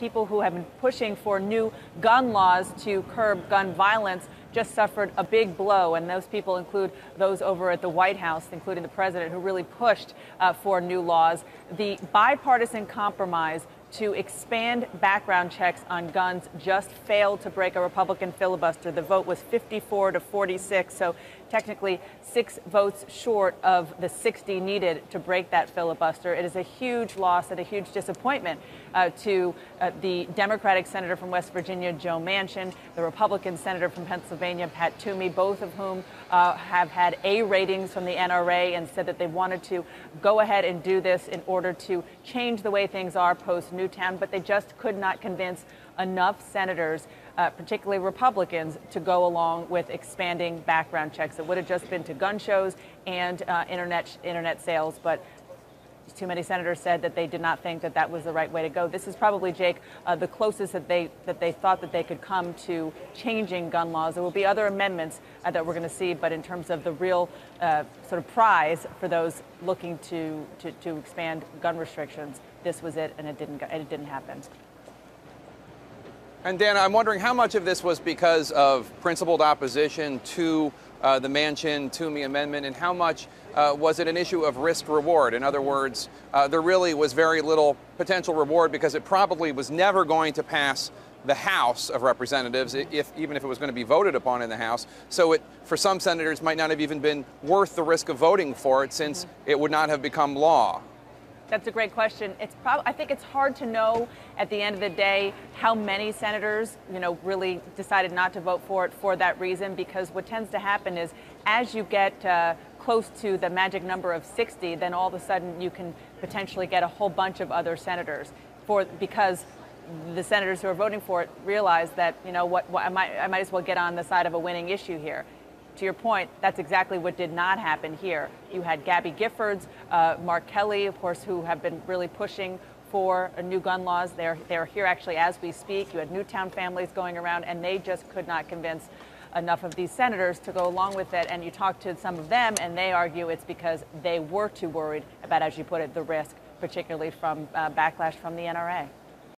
People who have been pushing for new gun laws to curb gun violence just suffered a big blow, and those people include those over at the White House, including the president, who really pushed for new laws. The bipartisan compromise to expand background checks on guns just failed to break a Republican filibuster. The vote was 54 to 46, so technically 6 votes short of the 60 needed to break that filibuster. It is a huge loss and a huge disappointment to the Democratic senator from West Virginia, Joe Manchin, the Republican senator from Pennsylvania, Pat Toomey, both of whom have had A ratings from the NRA and said that they wanted to go ahead and do this in order to change the way things are post-Newtown, but they just could not convince enough senators, particularly Republicans, to go along with expanding background checks. It would have just been to gun shows and internet sales, but too many senators said that they did not think that that was the right way to go. This is probably, Jake, the closest that they thought that they could come to changing gun laws. There will be other amendments that we're going to see, but in terms of the real sort of prize for those looking to expand gun restrictions, this was it, and it didn't happen. And Dan, I'm wondering how much of this was because of principled opposition to the Manchin-Toomey amendment, and how much was it an issue of risk-reward? In other words, there really was very little potential reward because it probably was never going to pass the House of Representatives, even if it was going to be voted upon in the House. So it, for some senators, might not have even been worth the risk of voting for it, since it would not have become law. That's a great question. I think it's hard to know at the end of the day how many senators, really decided not to vote for it for that reason, because what tends to happen is as you get close to the magic number of 60, then all of a sudden you can potentially get a whole bunch of other senators because the senators who are voting for it realize that, I might as well get on the side of a winning issue here. To your point, that's exactly what did not happen here. You had Gabby Giffords, Mark Kelly, of course, who have been really pushing for new gun laws. They're here actually as we speak. You had Newtown families going around, and they just could not convince enough of these senators to go along with it. And you talk to some of them, and they argue it's because they were too worried about, as you put it, the risk, particularly from backlash from the NRA.